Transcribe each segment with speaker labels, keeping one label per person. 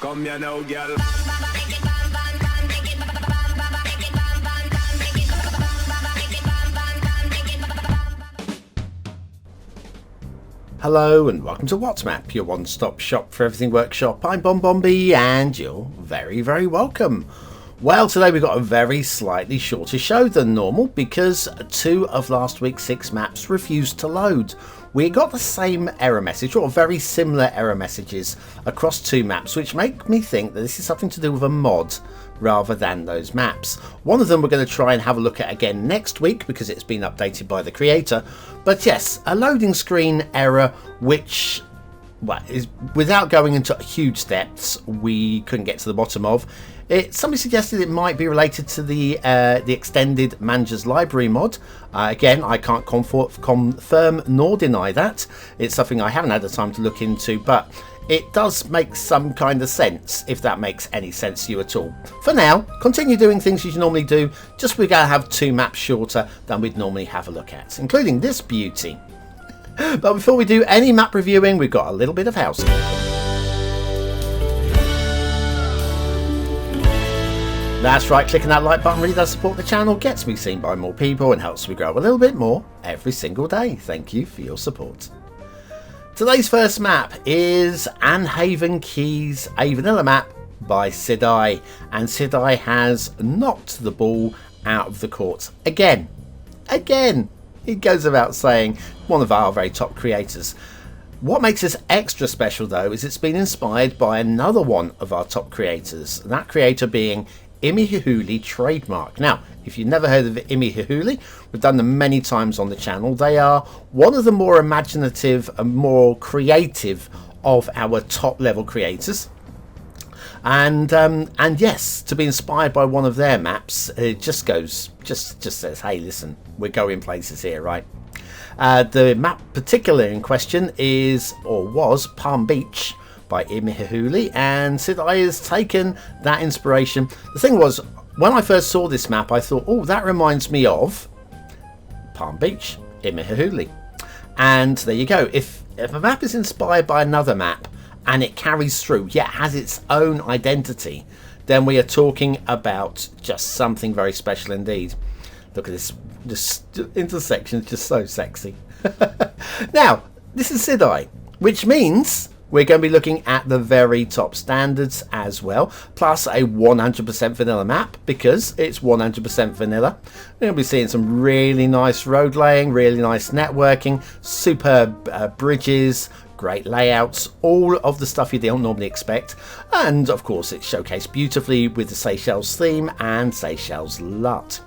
Speaker 1: Come here now, girl.
Speaker 2: Hello and welcome to WhatsMap, your one-stop shop for everything workshop. I'm BonBonB and you're very, very welcome. Well, today we've got a very slightly shorter show than normal because 2 of last week's 6 maps refused to load. We got the same error message, or very similar error messages across 2 maps, which make me think that this is something to do with a mod rather than those maps. One of them we're going to try and have a look at again next week because it's been updated by the creator. But yes, a loading screen error which, well, is, without going into huge depths, we couldn't get to the bottom of. Somebody suggested it might be related to the extended Manager's Library mod. Again, I can't confirm nor deny that. It's something I haven't had the time to look into, but it does make some kind of sense, if that makes any sense to you at all. For now, continue doing things you normally do, just we're going to have 2 maps shorter than we'd normally have a look at, including this beauty. But before we do any map reviewing, we've got a little bit of housekeeping. That's right, clicking that like button really does support the channel, gets me seen by more people and helps me grow a little bit more every single day. Thank you for your support. Today's first map is Anhaven Keys, a vanilla map by Sidai, and Sidai has knocked the ball out of the court again. It goes without saying, one of our very top creators. What makes this extra special though is it's been inspired by another one of our top creators, that creator being Imihihuli Trademark. Now, if you've never heard of Imihihuli, we've done them many times on the channel. They are one of the more imaginative and more creative of our top level creators. And yes, to be inspired by one of their maps, it just says, hey, listen, we're going places here, right? The map particular in question is, or was, Palm Beach by Imihihuli, and Sidai has taken that inspiration. The thing was, when I first saw this map, I thought, oh, that reminds me of Palm Beach, Imihihuli. And there you go. If a map is inspired by another map and it carries through, yet has its own identity, then we are talking about just something very special indeed. Look at this intersection, is just so sexy. Now, this is Sidai, which means we're going to be looking at the very top standards as well, plus a 100% vanilla map because it's 100% vanilla. We're going to be seeing some really nice road laying, really nice networking, superb bridges, great layouts, all of the stuff you don't normally expect. And of course, it's showcased beautifully with the Seychelles theme and Seychelles LUT.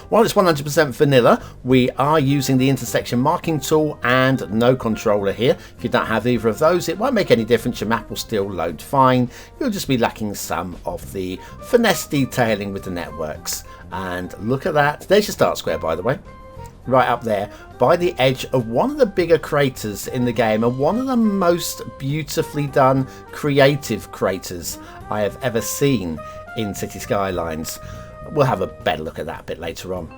Speaker 2: While it's 100% vanilla, we are using the intersection marking tool and no controller here. If you don't have either of those, it won't make any difference. Your map will still load fine. You'll just be lacking some of the finesse detailing with the networks. And look at that. There's your start square, by the way. Right up there by the edge of one of the bigger craters in the game and one of the most beautifully done creative craters I have ever seen in Cities Skylines. We'll have a better look at that a bit later on.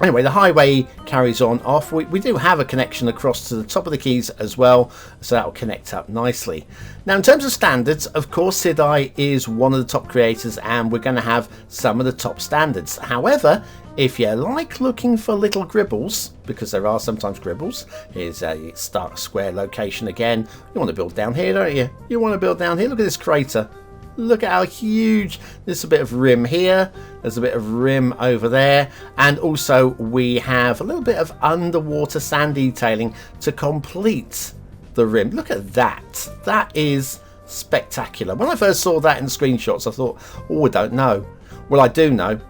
Speaker 2: Anyway, the highway carries on off. We do have a connection across to the top of the keys as well, so that will connect up nicely. Now, in terms of standards, of course, Sidai is one of the top creators and we're going to have some of the top standards. However, if you like looking for little gribbles, because there are sometimes gribbles, here's a start square location again. You want to build down here, don't you? You want to build down here. Look at this crater. Look at how huge. There's a bit of rim here, there's a bit of rim over there, and also we have a little bit of underwater sand detailing to complete the rim. Look at that. That is spectacular. When I first saw that in the screenshots, I thought, oh, I don't know. Well, I do know.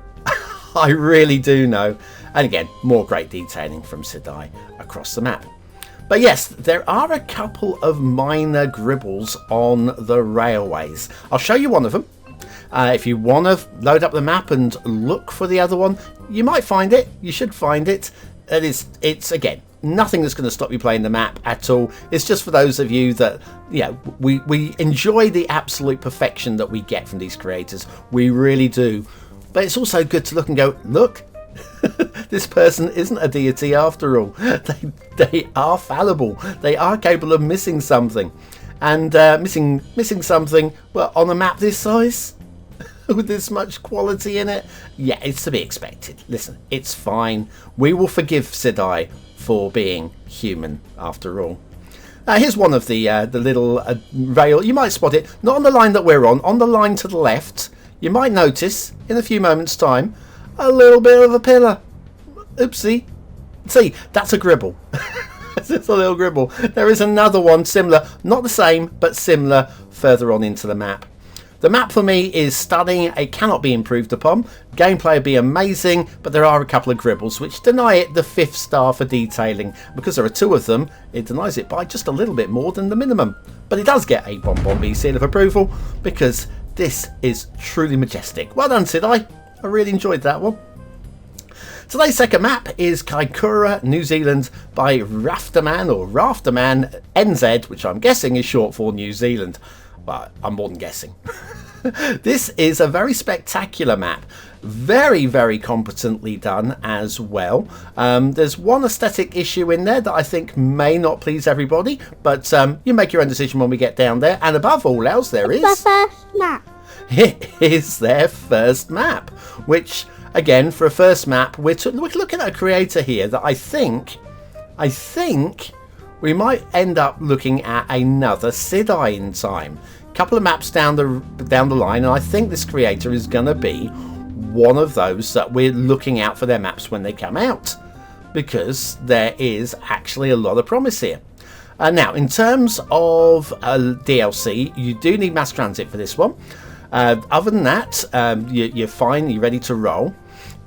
Speaker 2: I really do know. And again, more great detailing from Sidai across the map. But yes, there are a couple of minor gribbles on the railways. I'll show you one of them. If you want to load up the map and look for the other one, you might find it. You should find it. It's again, nothing that's going to stop you playing the map at all. It's just for those of you that, yeah, we enjoy the absolute perfection that we get from these creators. We really do. But it's also good to look and go, look, this person isn't a deity after all. They are fallible. They are capable of missing something. And missing something, well, on a map this size, with this much quality in it, yeah, it's to be expected. Listen, it's fine. We will forgive Sidai for being human, after all. Here's one of the little rail. You might spot it, not on the line that we're on the line to the left. You might notice, in a few moments' time, a little bit of a pillar. Oopsie. See, that's a gribble. It's a little gribble. There is another one similar, not the same, but similar further on into the map. The map for me is stunning. It cannot be improved upon. Gameplay would be amazing, but there are a couple of gribbles which deny it the 5th star for detailing. Because there are 2 of them, it denies it by just a little bit more than the minimum. But it does get a BonBonB seal of approval because this is truly majestic. Well done, Sidai. I really enjoyed that one. Today's second map is Kaikōura, New Zealand by RaftermanNZ, which I'm guessing is short for New Zealand. Well, I'm more than guessing. This is a very spectacular map. Very, very competently done as well. There's one aesthetic issue in there that I think may not please everybody, but you make your own decision when we get down there. And above all else, there is...
Speaker 1: the first map.
Speaker 2: It is their first map, which... Again, for a first map, we're looking at a creator here that I think we might end up looking at another Sidai in time. A couple of maps down the line, and I think this creator is going to be one of those that we're looking out for their maps when they come out, because there is actually a lot of promise here. Now, in terms of DLC, you do need mass transit for this one. Other than that, you're fine. You're ready to roll.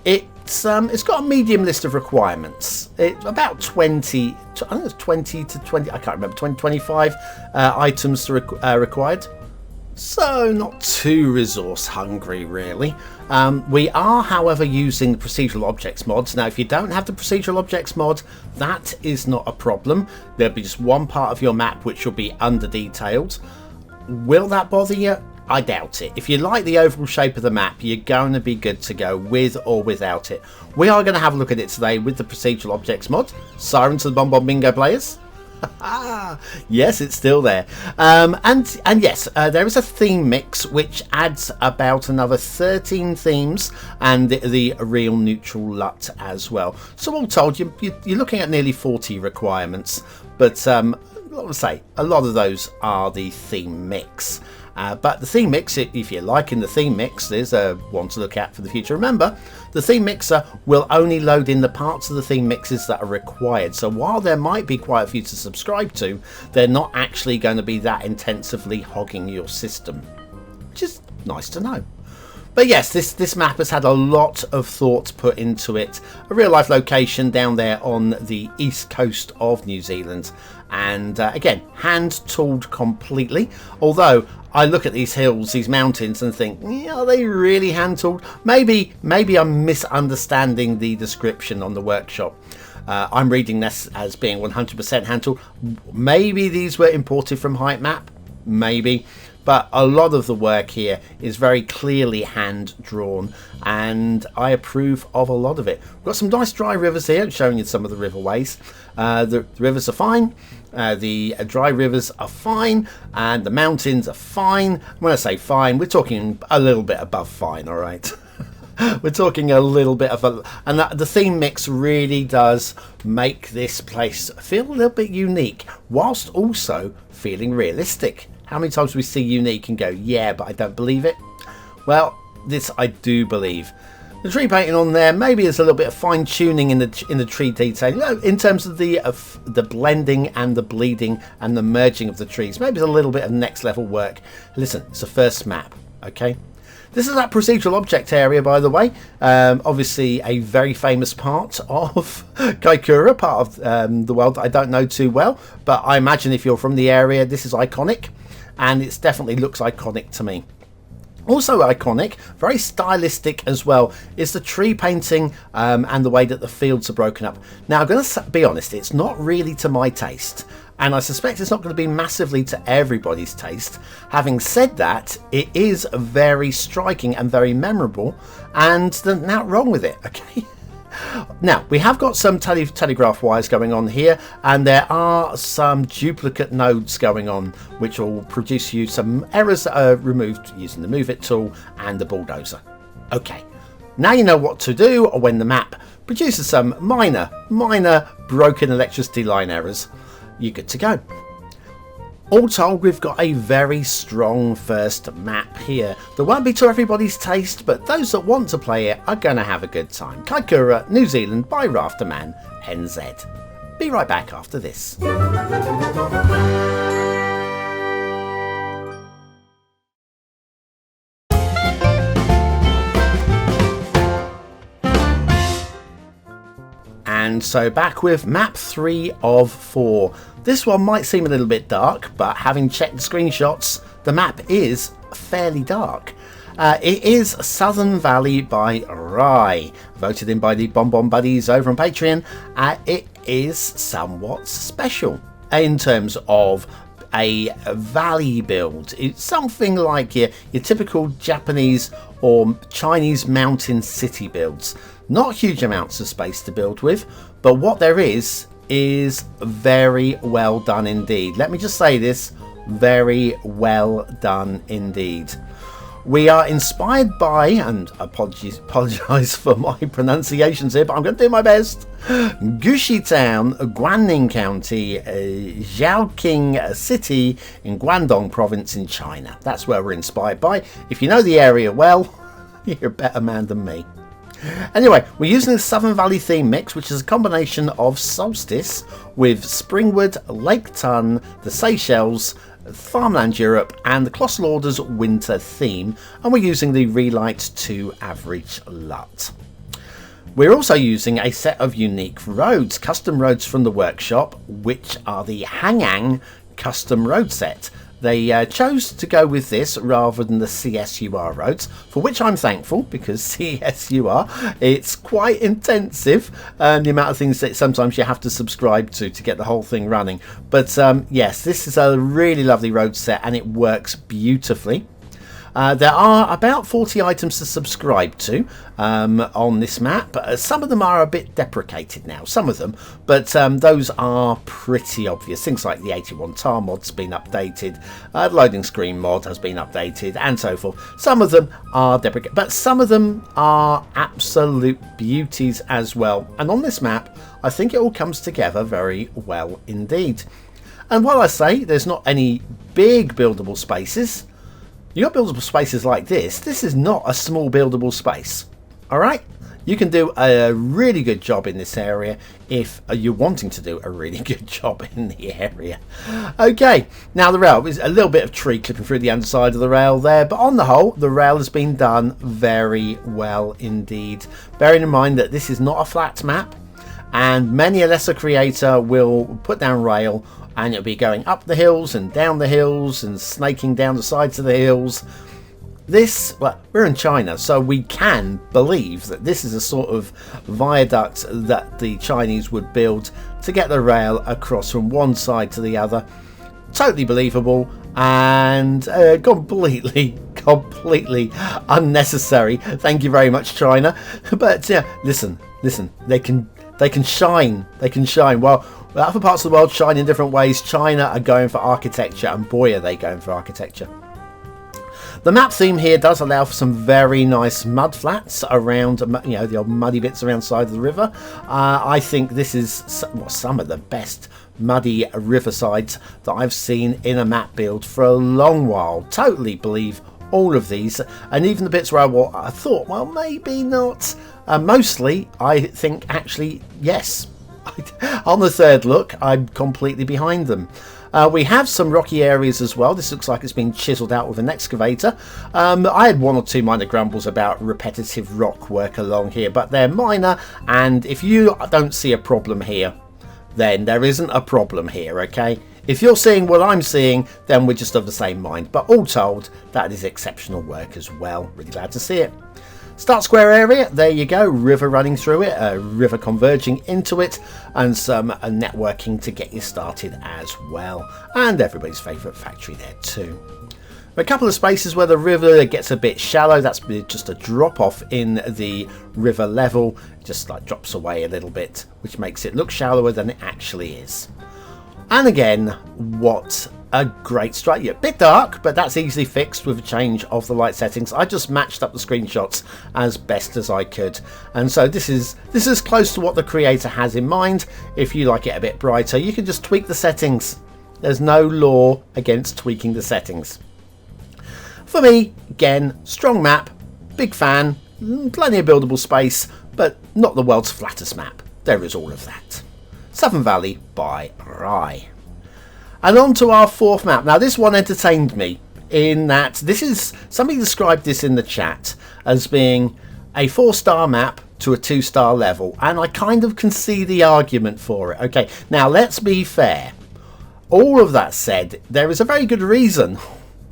Speaker 2: It's got a medium list of requirements. It's about 20. I think it's 20 to 20. I can't remember. 25 items required. So not too resource hungry, really. We are, however, using the procedural objects mods. Now, if you don't have the procedural objects mod, that is not a problem. There'll be just one part of your map which will be under detailed. Will that bother you? I doubt it. If you like the overall shape of the map, you're going to be good to go with or without it. We are going to have a look at it today with the procedural objects mod. Siren to the BonBonBingo players. Yes, it's still there. And yes, there is a theme mix which adds about another 13 themes and the real neutral LUT as well. So all told, you're looking at nearly 40 requirements. But what I say, a lot of those are the theme mix. But the theme mix, if you're liking the theme mix, there's one to look at for the future. Remember, the theme mixer will only load in the parts of the theme mixes that are required. So while there might be quite a few to subscribe to, they're not actually going to be that intensively hogging your system, which is nice to know. But yes, this map has had a lot of thought put into it. A real life location down there on the east coast of New Zealand. And again, hand tooled completely. Although I look at these hills, these mountains, and think, are they really hand tooled? Maybe I'm misunderstanding the description on the workshop. I'm reading this as being 100% hand tooled. Maybe these were imported from Hypemap. Maybe. But a lot of the work here is very clearly hand drawn, and I approve of a lot of it. We've got some nice dry rivers here, showing you some of the riverways. The rivers are fine, the dry rivers are fine, and the mountains are fine. When I say fine, we're talking a little bit above fine, all right? We're talking a little bit of a... And the theme mix really does make this place feel a little bit unique, whilst also feeling realistic. How many times do we see unique and go, yeah, but I don't believe it? Well, this I do believe. The tree painting on there, maybe there's a little bit of fine tuning in the tree detail, in terms of the blending and the bleeding and the merging of the trees. Maybe there's a little bit of next level work. Listen, it's a first map, okay? This is that procedural object area, by the way. Obviously, a very famous part of Kaikōura, part of the world that I don't know too well. But I imagine if you're from the area, this is iconic. And it definitely looks iconic to me. Also iconic, very stylistic as well, is the tree painting and the way that the fields are broken up. Now, I'm going to be honest, it's not really to my taste. And I suspect it's not going to be massively to everybody's taste. Having said that, it is very striking and very memorable. And there's nothing wrong with it, okay? Now, we have got some telegraph wires going on here, and there are some duplicate nodes going on, which will produce you some errors that are removed using the Move It tool and the bulldozer. Okay, now you know what to do when the map produces some minor broken electricity line errors. You're good to go. All told, we've got a very strong first map here. That won't be to everybody's taste, but those that want to play it are going to have a good time. Kaikōura, New Zealand by RaftermanNZ. Be right back after this. And so back with map 3 of 4. This one might seem a little bit dark, but having checked the screenshots, the map is fairly dark. It is Southern Valley by Rai, voted in by the BonBon buddies over on Patreon. It is somewhat special in terms of a valley build. It's something like your typical Japanese or Chinese mountain city builds. Not huge amounts of space to build with, but what there is very well done indeed. Let me just say this, very well done indeed. We are inspired by, and apologise for my pronunciations here, but I'm going to do my best, Gushi Town, Guanning County, Zhaoqing City in Guangdong Province in China. That's where we're inspired by. If you know the area well, you're a better man than me. Anyway, we're using the Southern Valley theme mix, which is a combination of Solstice with Springwood, Lake Tun, the Seychelles, Farmland Europe and the Colossal Order's winter theme, and we're using the Relight 2 average LUT. We're also using a set of unique roads, custom roads from the workshop, which are the Hangang custom road set. They chose to go with this rather than the CSUR roads, for which I'm thankful, because CSUR, it's quite intensive, the amount of things that sometimes you have to subscribe to get the whole thing running. But yes, this is a really lovely road set and it works beautifully. There are about 40 items to subscribe to on this map. Some of them are a bit deprecated now, some of them, but those are pretty obvious. Things like the 81 tar mod's been updated, the loading screen mod has been updated, and so forth. Some of them are deprecated, but some of them are absolute beauties as well. And on this map, I think it all comes together very well indeed. And while I say there's not any big buildable spaces, you got buildable spaces like this. This is not a small buildable space. Alright? You can do a really good job in this area if you're wanting to do a really good job in the area. Okay, now the rail is a little bit of tree clipping through the underside of the rail there, but on the whole, the rail has been done very well indeed. Bearing in mind that this is not a flat map, and many a lesser creator will put down rail and it'll be going up the hills and down the hills and snaking down the sides of the hills. This, well, we're in China, so we can believe that this is a sort of viaduct that the Chinese would build to get the rail across from one side to the other. Totally believable and completely unnecessary. Thank you very much, China. But yeah, listen, they can shine. They can shine. Well, other parts of the world shine in different ways. China are going for architecture, and boy are they going for architecture. The map theme here does allow for some very nice mud flats around, you know, the old muddy bits around the side of the river. I think this is some of the best muddy riversides that I've seen in a map build for a long while. Totally believe all of these, and even the bits where I thought, well, maybe not. Mostly, I think actually, yes. On the third look, I'm completely behind them. We have some rocky areas as well. This looks like it's been chiseled out with an excavator. I had one or two minor grumbles about repetitive rock work along here, but they're minor, and if you don't see a problem here, then there isn't a problem here, okay? If you're seeing what I'm seeing, then we're just of the same mind. But all told, that is exceptional work as well. Really glad to see it. Start square area, there you go, river running through it, a river converging into it, and some networking to get you started as well. And everybody's favourite factory there too. A couple of spaces where the river gets a bit shallow. That's just a drop off in the river level. It just like drops away a little bit, which makes it look shallower than it actually is. And again, what a great stripe. Yeah, a bit dark, but that's easily fixed with a change of the light settings. I just matched up the screenshots as best as I could. And so this is close to what the creator has in mind. If you like it a bit brighter, you can just tweak the settings. There's no law against tweaking the settings. For me, again, strong map, big fan, plenty of buildable space, but not the world's flattest map. There is all of that. Southern Valley by Rai. And on to our fourth map. Now this one entertained me in that this is, somebody described this in the chat as being a 4-star map to a 2-star level, and I kind of can see the argument for it. Okay, now let's be fair. All of that said, there is a very good reason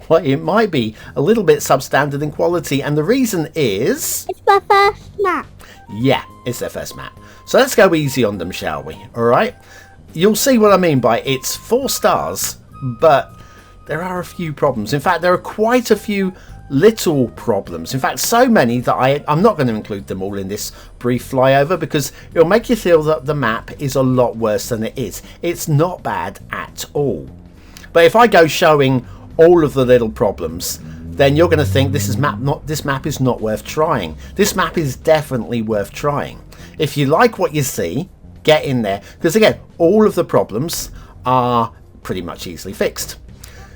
Speaker 2: why it might be a little bit substandard in quality, and the reason is...
Speaker 1: It's their first map.
Speaker 2: Yeah, it's their first map. So let's go easy on them, shall we? Alright? You'll see what I mean by it's 4 stars, but there are a few problems. In fact, there are quite a few little problems. In fact, so many that I'm not going to include them all in this brief flyover because it'll make you feel that the map is a lot worse than it is. It's not bad at all. But if I go showing all of the little problems, then you're going to think this map is not worth trying. This map is definitely worth trying. If you like what you see, get in there, because again, all of the problems are pretty much easily fixed.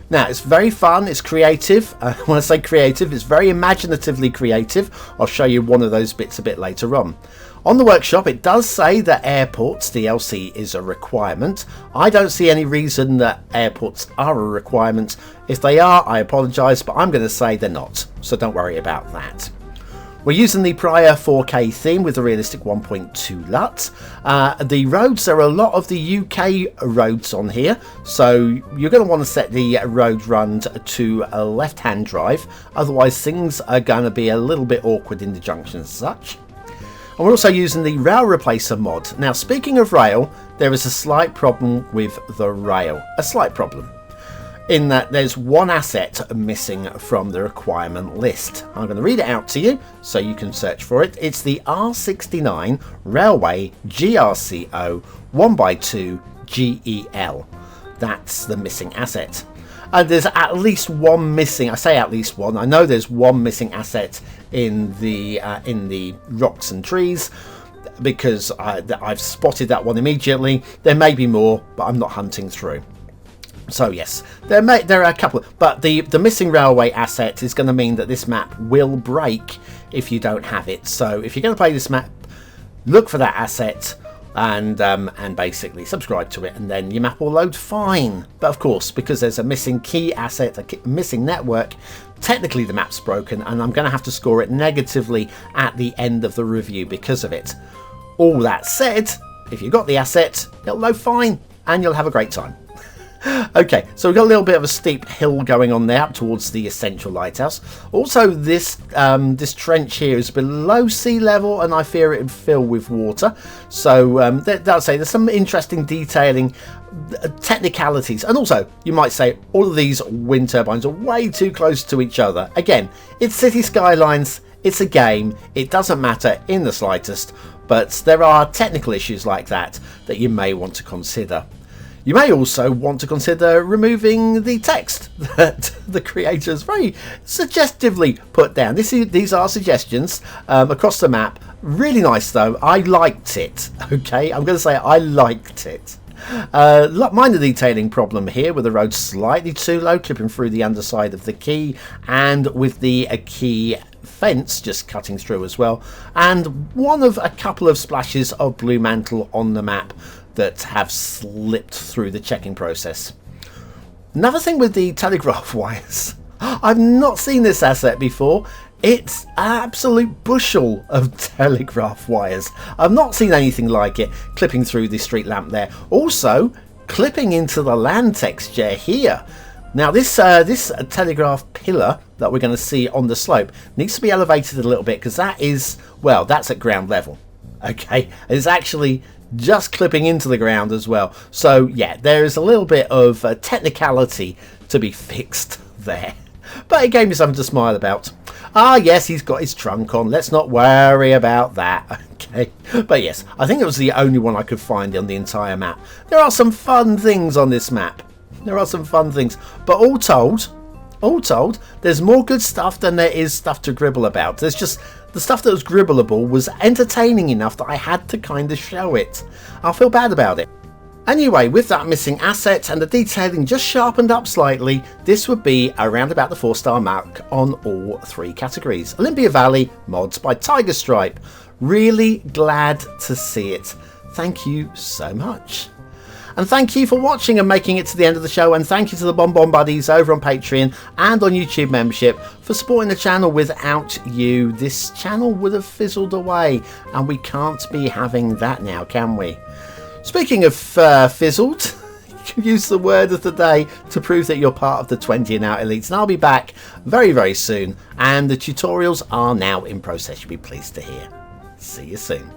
Speaker 2: Now, it's very fun, it's creative. When I say creative, it's very imaginatively creative. I'll show you one of those bits a bit later on. On the workshop, it does say that airports DLC is a requirement. I don't see any reason that airports are a requirement. If they are, I apologise, but I'm going to say they're not, so don't worry about that. We're using the prior 4K theme with the realistic 1.2 LUT. The roads, there are a lot of the UK roads on here, so you're going to want to set the road run to a left-hand drive, otherwise things are going to be a little bit awkward in the junctions and such. And we're also using the rail replacer mod. Now, speaking of rail, there is a slight problem with the rail. A slight problem. In that there's one asset missing from the requirement list. I'm going to read it out to you so you can search for it. It's the R69 Railway GRCO 1x2 GEL. That's the missing asset. And there's at least one missing, I say at least one, I know there's one missing asset in the rocks and trees, because I've spotted that one immediately. There may be more, but I'm not hunting through. So yes, there are a couple, but the missing railway asset is going to mean that this map will break if you don't have it. So if you're going to play this map, look for that asset and basically subscribe to it, and then your map will load fine. But of course, because there's a missing key asset, a missing network, technically the map's broken, and I'm going to have to score it negatively at the end of the review because of it. All that said, if you've got the asset, it'll load fine and you'll have a great time. Okay, so we've got a little bit of a steep hill going on there up towards the Essential Lighthouse. Also, this trench here is below sea level, and I fear it will fill with water. So, I'll say there's some interesting detailing, technicalities, and also you might say all of these wind turbines are way too close to each other. Again, it's Cities Skylines. It's a game. It doesn't matter in the slightest, but there are technical issues like that you may want to consider. You may also want to consider removing the text that the creators very suggestively put down. These are suggestions across the map. Really nice though. I liked it. Okay, I'm going to say I liked it. Minor detailing problem here with the road slightly too low, clipping through the underside of the quay, and with the quay fence just cutting through as well, and one of a couple of splashes of blue mantle on the map that have slipped through the checking process. Another thing with the telegraph wires, I've not seen this asset before. It's an absolute bushel of telegraph wires. I've not seen anything like it, clipping through the street lamp there. Also, clipping into the land texture here. Now this telegraph pillar that we're going to see on the slope needs to be elevated a little bit, because that is, well, that's at ground level. Okay, it's actually just clipping into the ground as well. So yeah, there is a little bit of technicality to be fixed there. But it gave me something to smile about. Ah, yes, he's got his trunk on. Let's not worry about that. Okay. But yes, I think it was the only one I could find on the entire map. There are some fun things on this map. There are some fun things. But all told, there's more good stuff than there is stuff to gribble about. There's just the stuff that was gribbleable was entertaining enough that I had to kind of show it. I'll feel bad about it. Anyway, with that missing asset and the detailing just sharpened up slightly, this would be around about the 4-star mark on all 3 categories. Olympia Valley mods by tigerstrype. Really glad to see it. Thank you so much. And thank you for watching and making it to the end of the show, and thank you to the BonBon Buddies over on Patreon and on YouTube membership for supporting the channel. Without you, this channel would have fizzled away, and we can't be having that now, can we? Speaking of fizzled, you can use the word of the day to prove that you're part of the 20 and out elites, and I'll be back very, very soon, and the tutorials are now in process, you'll be pleased to hear. See you soon.